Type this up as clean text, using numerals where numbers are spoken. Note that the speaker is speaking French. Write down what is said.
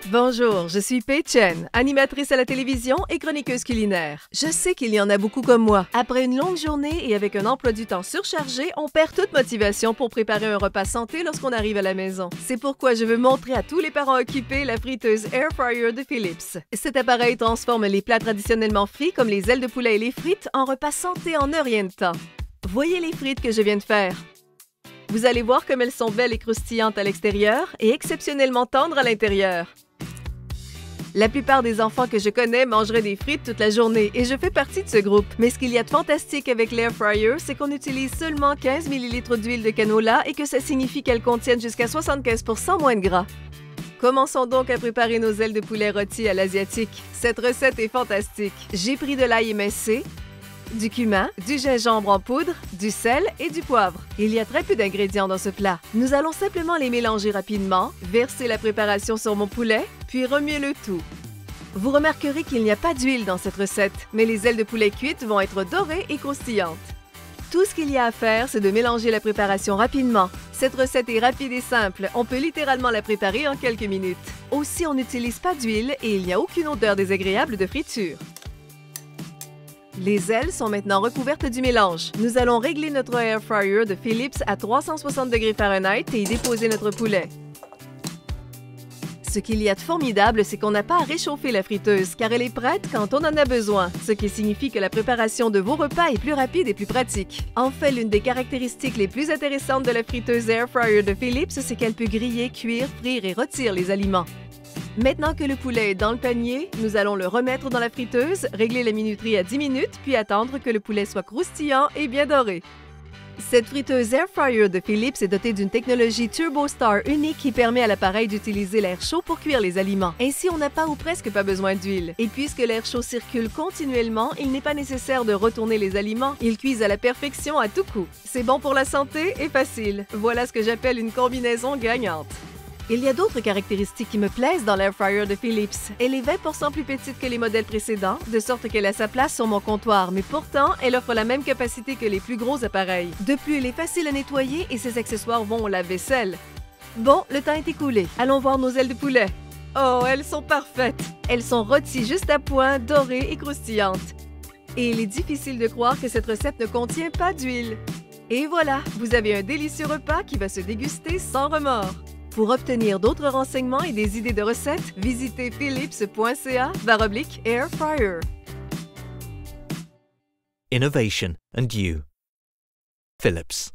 Bonjour, je suis Pei Chen, animatrice à la télévision et chroniqueuse culinaire. Je sais qu'il y en a beaucoup comme moi. Après une longue journée et avec un emploi du temps surchargé, on perd toute motivation pour préparer un repas santé lorsqu'on arrive à la maison. C'est pourquoi je veux montrer à tous les parents occupés la friteuse Air Fryer de Philips. Cet appareil transforme les plats traditionnellement frits comme les ailes de poulet et les frites en repas santé en un rien de temps. Voyez les frites que je viens de faire. Vous allez voir comme elles sont belles et croustillantes à l'extérieur et exceptionnellement tendres à l'intérieur. La plupart des enfants que je connais mangeraient des frites toute la journée et je fais partie de ce groupe. Mais ce qu'il y a de fantastique avec l'Air Fryer, c'est qu'on utilise seulement 15 ml d'huile de canola et que ça signifie qu'elle contienne jusqu'à 75 % moins de gras. Commençons donc à préparer nos ailes de poulet rôties à l'asiatique. Cette recette est fantastique. J'ai pris de l'ail émincé, du cumin, du gingembre en poudre, du sel et du poivre. Il y a très peu d'ingrédients dans ce plat. Nous allons simplement les mélanger rapidement, verser la préparation sur mon poulet, puis remuer le tout. Vous remarquerez qu'il n'y a pas d'huile dans cette recette, mais les ailes de poulet cuites vont être dorées et croustillantes. Tout ce qu'il y a à faire, c'est de mélanger la préparation rapidement. Cette recette est rapide et simple, on peut littéralement la préparer en quelques minutes. Aussi, on n'utilise pas d'huile et il n'y a aucune odeur désagréable de friture. Les ailes sont maintenant recouvertes du mélange. Nous allons régler notre Air Fryer de Philips à 360 degrés Fahrenheit et y déposer notre poulet. Ce qu'il y a de formidable, c'est qu'on n'a pas à réchauffer la friteuse, car elle est prête quand on en a besoin, ce qui signifie que la préparation de vos repas est plus rapide et plus pratique. En fait, l'une des caractéristiques les plus intéressantes de la friteuse Air Fryer de Philips, c'est qu'elle peut griller, cuire, frire et rôtir les aliments. Maintenant que le poulet est dans le panier, nous allons le remettre dans la friteuse, régler la minuterie à 10 minutes, puis attendre que le poulet soit croustillant et bien doré. Cette friteuse Air Fryer de Philips est dotée d'une technologie TurboStar unique qui permet à l'appareil d'utiliser l'air chaud pour cuire les aliments. Ainsi, on n'a pas ou presque pas besoin d'huile. Et puisque l'air chaud circule continuellement, il n'est pas nécessaire de retourner les aliments. Ils cuisent à la perfection à tout coup. C'est bon pour la santé et facile. Voilà ce que j'appelle une combinaison gagnante. Il y a d'autres caractéristiques qui me plaisent dans l'Air Fryer de Philips. Elle est 20 % plus petite que les modèles précédents, de sorte qu'elle a sa place sur mon comptoir, mais pourtant, elle offre la même capacité que les plus gros appareils. De plus, elle est facile à nettoyer et ses accessoires vont au lave-vaisselle. Bon, le temps est écoulé. Allons voir nos ailes de poulet. Oh, elles sont parfaites! Elles sont rôties juste à point, dorées et croustillantes. Et il est difficile de croire que cette recette ne contient pas d'huile. Et voilà, vous avez un délicieux repas qui va se déguster sans remords. Pour obtenir d'autres renseignements et des idées de recettes, visitez philips.ca/Air Fryer. Innovation and you. Philips.